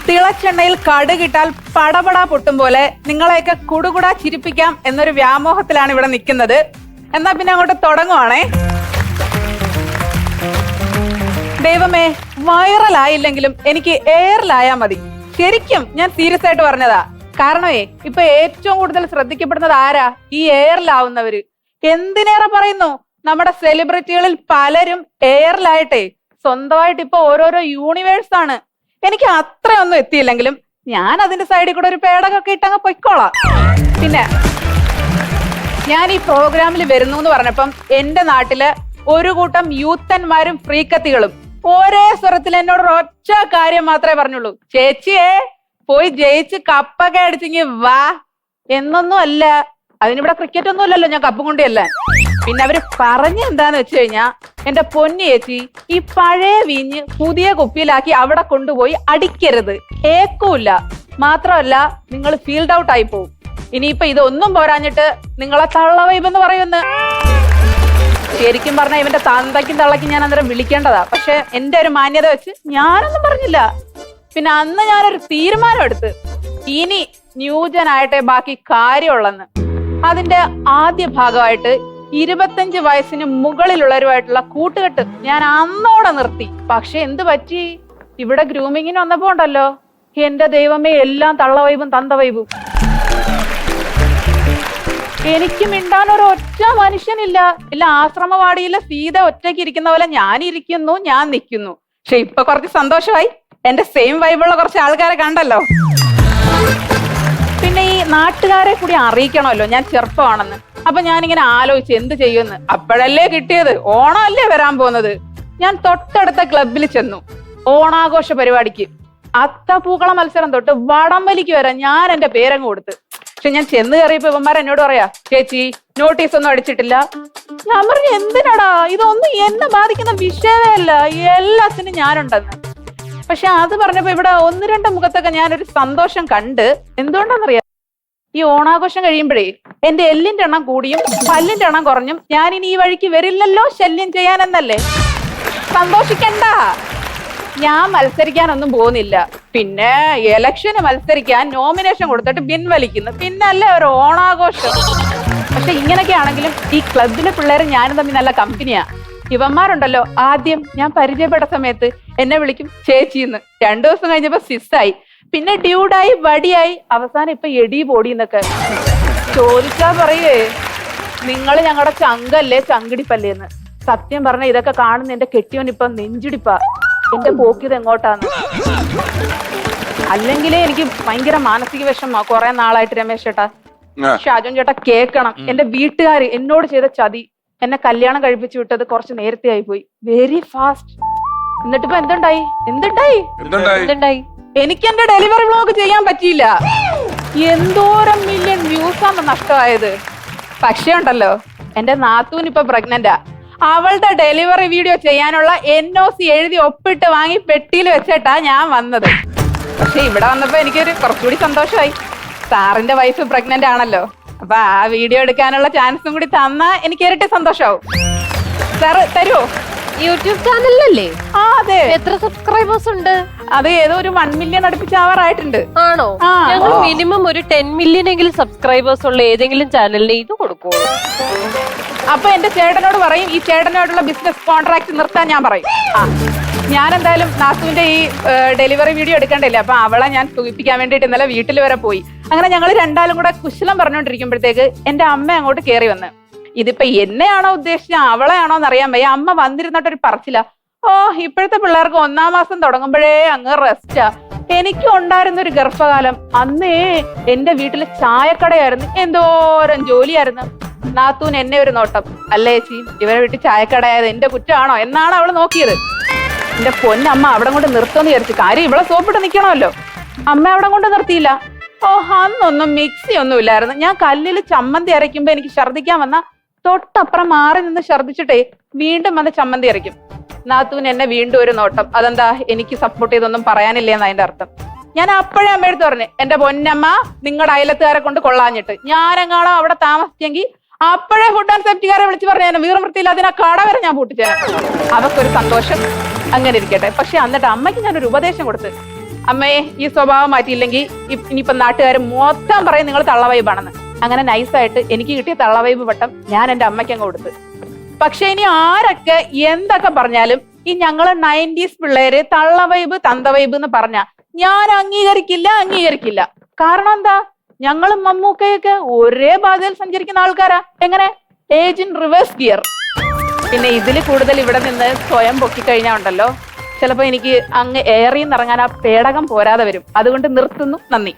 തിളച്ചെണ്ണയിൽ കടുകിട്ടാൽ പടപടാ പൊട്ടും പോലെ നിങ്ങളെയൊക്കെ കുടുകുടാ ചിരിപ്പിക്കാം എന്നൊരു വ്യാമോഹത്തിലാണ് ഇവിടെ നിൽക്കുന്നത്. എന്നാ പിന്നെ അങ്ങോട്ട് തുടങ്ങുവാണേ. ദൈവമേ, വൈറലായില്ലെങ്കിലും എനിക്ക് എയറിലായാ മതി. ശരിക്കും ഞാൻ സീരിയസ് ആയിട്ട് പറഞ്ഞതാ. കാരണമേ ഇപ്പൊ ഏറ്റവും കൂടുതൽ ശ്രദ്ധിക്കപ്പെടുന്നത് ആരാ? ഈ എയറിലാവുന്നവര്. എന്തിനേറെ പറയുന്നു, നമ്മുടെ സെലിബ്രിറ്റികളിൽ പലരും എയറിലായിട്ടെ സ്വന്തമായിട്ട് ഇപ്പൊ ഓരോരോ യൂണിവേഴ്സ് ആണ്. എനിക്ക് അത്രയൊന്നും എത്തിയില്ലെങ്കിലും ഞാൻ അതിന്റെ സൈഡിൽ കൂടെ ഒരു പേടകൊക്കെ ഇട്ടങ്ങ് പൊയ്ക്കോളാം. പിന്നെ ഞാൻ ഈ പ്രോഗ്രാമിൽ വരുന്നു എന്ന് പറഞ്ഞപ്പം എന്റെ നാട്ടില് ഒരു കൂട്ടം യൂത്തന്മാരും ഫ്രീക്കത്തികളും ഒരേ സ്വരത്തിൽ എന്നോട് ഒറ്റ കാര്യം മാത്രമേ പറഞ്ഞുള്ളൂ: ചേച്ചിയെ പോയി ജയിച്ച് കപ്പൊക്കെ അടിച്ചെങ്കി വാ. എന്നൊന്നും അല്ല, അതിനിവിടെ ക്രിക്കറ്റ് ഒന്നും ഇല്ലല്ലോ ഞാൻ കപ്പും കൊണ്ടല്ല. പിന്നെ അവര് പറഞ്ഞ എന്താന്ന് വെച്ച് കഴിഞ്ഞാ, എന്റെ പൊന്നു ചേച്ചി, ഈ പഴയ വീഞ്ഞ് പുതിയ കുപ്പിയിലാക്കി അവിടെ കൊണ്ടുപോയി അടിക്കരുത്, ഏക്കൂല്ല. മാത്രമല്ല നിങ്ങൾ ഫീൽഡ് ഔട്ട് ആയി പോവും. ഇനിയിപ്പൊ ഇതൊന്നും പോരാഞ്ഞിട്ട് നിങ്ങളെ തള്ള വൈബ് എന്ന് പറയുന്നു. ശരിക്കും പറഞ്ഞാൽ ഇവന്റെ തന്തയ്ക്കും തള്ളയ്ക്കും ഞാൻ അന്നേരം വിളിക്കേണ്ടതാ. പക്ഷെ എന്റെ ഒരു മാന്യത വെച്ച് ഞാനൊന്നും പറഞ്ഞില്ല. പിന്നെ അന്ന് ഞാനൊരു തീരുമാനം എടുത്ത്, ഇനി ന്യൂജനായിട്ടെ ബാക്കി കാര്യമുള്ളെന്ന്. അതിന്റെ ആദ്യ ഭാഗമായിട്ട് 25 വയസ്സിന് മുകളിലുള്ളവരുമായിട്ടുള്ള കൂട്ടുകെട്ട് ഞാൻ അന്നോടെ നിർത്തി. പക്ഷെ എന്ത് പറ്റി, ഇവിടെ ഗ്രൂമിങ്ങിന് വന്നപ്പോ ഉണ്ടല്ലോ, എന്റെ ദൈവമേ, എല്ലാം തള്ള വൈബും തന്ത വൈബും. എനിക്ക് മിണ്ടാൻ ഒരു ഒറ്റ മനുഷ്യനില്ല. ഇല്ല, ആശ്രമവാടിയിലെ സീത ഒറ്റയ്ക്ക് ഇരിക്കുന്ന പോലെ ഞാൻ ഇരിക്കുന്നു, ഞാൻ നിൽക്കുന്നു. പക്ഷെ ഇപ്പൊ കുറച്ച് സന്തോഷമായി, എന്റെ സെയിം വൈബുള്ള കുറച്ച് ആൾക്കാരെ കണ്ടല്ലോ. പിന്നെ ഈ നാട്ടുകാരെ കൂടി അറിയിക്കണമല്ലോ ഞാൻ ചെറുപ്പമാണെന്ന്. അപ്പൊ ഞാനിങ്ങനെ ആലോചിച്ച് എന്ത് ചെയ്യുമെന്ന്. അപ്പോഴല്ലേ കിട്ടിയത്, ഓണമല്ലേ വരാൻ പോകുന്നത്. ഞാൻ തൊട്ടടുത്ത ക്ലബിൽ ചെന്നു. ഓണാഘോഷ പരിപാടിക്ക് അത്തപ്പൂക്കള മത്സരം തൊട്ട് വടംവലിക്ക് വരാൻ ഞാൻ എന്റെ പേരങ്ങ് കൊടുത്ത്. പക്ഷെ ഞാൻ ചെന്ന് കയറിയപ്പോ ഇവന്മാർ എന്നോട് പറയാ, ചേച്ചി നോട്ടീസ് ഒന്നും അടിച്ചിട്ടില്ല. ഞാൻ പറഞ്ഞു, എന്തിനാടാ, ഇതൊന്നും എന്നെ ബാധിക്കുന്ന വിഷയമേ അല്ല, എല്ലാത്തിനും ഞാനുണ്ടെന്ന്. പക്ഷെ അത് പറഞ്ഞപ്പോ ഇവിടെ 1-2 മുഖത്തൊക്കെ ഞാനൊരു സന്തോഷം കണ്ട്. എന്തുകൊണ്ടാന്നറിയാം, ഈ ഓണാഘോഷം കഴിയുമ്പോഴേ എന്റെ എല്ലിന്റെ എണ്ണം കൂടിയും പല്ലിന്റെ എണ്ണം കുറഞ്ഞും ഞാൻ ഇനി ഈ വഴിക്ക് വരില്ലല്ലോ ശല്യം ചെയ്യാനെന്നല്ലേ. സന്തോഷിക്കണ്ട, ഞാൻ മത്സരിക്കാനൊന്നും പോകുന്നില്ല. പിന്നെ ഇലക്ഷന് മത്സരിക്കാൻ നോമിനേഷൻ കൊടുത്തിട്ട് പിൻവലിക്കുന്നു. പിന്നല്ലേ ഒരു ഓണാഘോഷം. പക്ഷെ ഇങ്ങനൊക്കെ ആണെങ്കിലും ഈ ക്ലബിലെ പിള്ളേർ ഞാനും തമ്മിൽ നല്ല കമ്പനിയാ. ഇവന്മാരുണ്ടല്ലോ, ആദ്യം ഞാൻ പരിചയപ്പെട്ട സമയത്ത് എന്നെ വിളിക്കും ചേച്ചിന്ന്. 2 ദിവസം കഴിഞ്ഞപ്പോ സിസ്സായി, പിന്നെ ഡ്യൂഡായി, വടിയായി, അവസാനം ഇപ്പൊ എടി പൊടിന്നൊക്കെ. ചോദിച്ചാ പറയേ, നിങ്ങൾ ഞങ്ങളുടെ ചങ്കല്ലേ ചങ്കിടിപ്പല്ലേന്ന്. സത്യം പറഞ്ഞ ഇതൊക്കെ കാണുന്ന എന്റെ കെട്ടിയോൻ ഇപ്പൊ നെഞ്ചിടിപ്പാ. എന്റെ പോക്കിത് എങ്ങോട്ടാന്ന്. അല്ലെങ്കിലേ എനിക്ക് ഭയങ്കര മാനസിക വിഷമാ കുറെ നാളായിട്ട്. രമേശ് ചേട്ടാ, ഷാജോൻ ചേട്ടാ കേക്കണം, എന്റെ വീട്ടുകാര് എന്നോട് ചെയ്ത ചതി. എന്നെ കല്യാണം കഴിപ്പിച്ചു വിട്ടത് കുറച്ച് നേരത്തെ ആയി പോയി, വെരി ഫാസ്റ്റ്. എന്നിട്ടിപ്പോ എന്തുണ്ടായി? എനിക്ക് എന്റെ ഡെലിവറി വ്ലോഗ് ചെയ്യാൻ പറ്റിയില്ല. എന്തോരം മില്യൺ വ്യൂസാണ് നഷ്ടമായത്. പക്ഷേ ഉണ്ടല്ലോ, എന്റെ നാത്തൂൻ ഇപ്പൊ പ്രഗ്നന്റാ. അവളുടെ ഡെലിവറി വീഡിയോ ചെയ്യാനുള്ള NOC എഴുതി ഒപ്പിട്ട് വാങ്ങി പെട്ടിയിൽ വെച്ചിട്ടാ ഞാൻ വന്നത്. പക്ഷെ ഇവിടെ വന്നപ്പോ എനിക്കൊരു കുറച്ചുകൂടി സന്തോഷമായി. സാറിന്റെ വൈഫ് പ്രഗ്നന്റ് ആണല്ലോ, അപ്പൊ ആ വീഡിയോ എടുക്കാനുള്ള ചാൻസും കൂടി തന്നാ എനിക്ക് ഇരട്ടി സന്തോഷാവും. സാറ് തരുമോ? യൂട്യൂബ് ചാനലിലല്ലേ? ആ അതെ. എത്ര സബ്സ്ക്രൈബേഴ്സ് ഉണ്ട്? അത് ഏതോ ഒരു 1 മില്യൺ അടുപ്പിച്ചാവാറായിട്ടുണ്ട്. ആണോ? ഞങ്ങൾ മിനിമം ഒരു 10 മില്യൺ എങ്കിലും സബ്സ്ക്രൈബേഴ്സ് ഉള്ള ഏതെങ്കിലും ചാനലിൽ ഇത് കൊടുക്കുള്ളൂ. അപ്പൊ എന്റെ ചേട്ടനോട് പറയും, ഈ ചേട്ടനോടുള്ള ബിസിനസ് കോൺട്രാക്ട് നിർത്താൻ ഞാൻ പറയും. ഞാൻ എന്തായാലും നാത്തുവിന്റെ ഈ ഡെലിവറി വീഡിയോ എടുക്കണ്ടില്ല, അപ്പൊ അവളെ ഞാൻ സൂചിപ്പിക്കാൻ വേണ്ടിട്ട് ഇന്നലെ വീട്ടിൽ വരെ പോയി. അങ്ങനെ ഞങ്ങൾ രണ്ടാളും കൂടെ കുശലം പറഞ്ഞുകൊണ്ടിരിക്കുമ്പോഴത്തേക്ക് എന്റെ അമ്മ അങ്ങോട്ട് കയറി വന്ന്. ഇതിപ്പോ എന്നെയാണോ ഉദ്ദേശിച്ച അവളെയാണോ എന്നറിയാൻ വയ്യ. അമ്മ വന്നിരുന്നിട്ടൊരു പറച്ചില്ല, ഓ ഇപ്പോഴത്തെ പിള്ളേർക്ക് 1-ാം മാസം തുടങ്ങുമ്പോഴേ അങ്ങ് റെസ്റ്റാ. എനിക്കും ഉണ്ടായിരുന്ന ഒരു ഗർഭകാലം. അന്നേ എന്റെ വീട്ടില് ചായക്കടയായിരുന്നു, എന്തോരം ജോലിയായിരുന്നു. നാത്തൂൻ എന്നെ ഒരു നോട്ടം, അല്ലേ ചേച്ചി ഇവരെ വീട്ടിൽ ചായക്കടയായത് എന്റെ കുറ്റമാണോ എന്നാണ് അവള് നോക്കിയത്. എന്റെ പൊന്നമ്മ അവിടെ കൊണ്ട് നിർത്തുമെന്ന് വിചാരിച്ചു. കാര്യം ഇവിടെ സോപ്പിട്ട് നിൽക്കണമല്ലോ. അമ്മ അവിടെ കൊണ്ട് നിർത്തിയില്ല. ഓ അന്നൊന്നും മിക്സി ഒന്നും ഇല്ലായിരുന്നു. ഞാൻ കല്ലിൽ ചമ്മന്തി അരയ്ക്കുമ്പോ എനിക്ക് ഛർദ്ദിക്കാൻ വന്ന തൊട്ടപ്പുറം മാറി നിന്ന് ഛർദ്ദിച്ചിട്ടേ വീണ്ടും വന്ന് ചമ്മന്തി അരയ്ക്കും. നാത്തൂൻ എന്നെ വീണ്ടും ഒരു നോട്ടം. അതെന്താ, എനിക്ക് സപ്പോർട്ട് ചെയ്തൊന്നും പറയാനില്ലേന്ന് അതിന്റെ അർത്ഥം. ഞാൻ അപ്പോഴേ അമ്മയെടുത്ത് പറഞ്ഞു, എന്റെ പൊന്നമ്മ നിങ്ങളുടെ അയലത്തുകാരെ കൊണ്ട് കൊള്ളാഞ്ഞിട്ട് ഞാനെങ്ങാണോ അവിടെ താമസിച്ചെങ്കിൽ അപ്പോഴേ ഫുഡ് ആൻഡ് സേഫ്റ്റിക്കാരെ വിളിച്ച് പറഞ്ഞു, വീറും വൃത്തിയില്ല, അതിനാ കട വരെ ഞാൻ പൂട്ടിച്ചേരാം. അവർക്കൊരു സന്തോഷം. അങ്ങനെ ഇരിക്കട്ടെ. പക്ഷെ എന്നിട്ട് അമ്മയ്ക്ക് ഞാനൊരു ഉപദേശം കൊടുത്ത്, അമ്മേ ഈ സ്വഭാവം മാറ്റിയില്ലെങ്കിൽ ഇനിയിപ്പൊ നാട്ടുകാർ മൊത്തം പറയും നിങ്ങൾ തള്ളവൈബാണെന്ന്. അങ്ങനെ നൈസായിട്ട് എനിക്ക് കിട്ടിയ തള്ളവൈബ് വട്ടം ഞാൻ എന്റെ അമ്മയ്ക്ക് അങ്ങ് കൊടുത്ത്. പക്ഷെ ഇനി ആരൊക്കെ എന്തൊക്കെ പറഞ്ഞാലും ഈ ഞങ്ങള് 90s പിള്ളേര് തള്ളവൈബ് തന്തവൈബ് എന്ന് പറഞ്ഞ ഞാൻ അംഗീകരിക്കില്ല. കാരണം എന്താ? ഞങ്ങളും മമ്മൂക്കയൊക്കെ ഒരേ പാതയിൽ സഞ്ചരിക്കുന്ന ആൾക്കാരാ. എങ്ങനെ? Age in reverse gear. പിന്നെ ഇതിൽ കൂടുതൽ ഇവിടെ നിന്ന് സ്വയം പൊക്കിക്കഴിഞ്ഞാൽ ഉണ്ടല്ലോ, ചിലപ്പോ എനിക്ക് അങ്ങ് ഏറിയെന്നിറങ്ങാൻ ആ പേടകം പോരാതെ വരും. അതുകൊണ്ട് നിർത്തുന്നു. നന്ദി.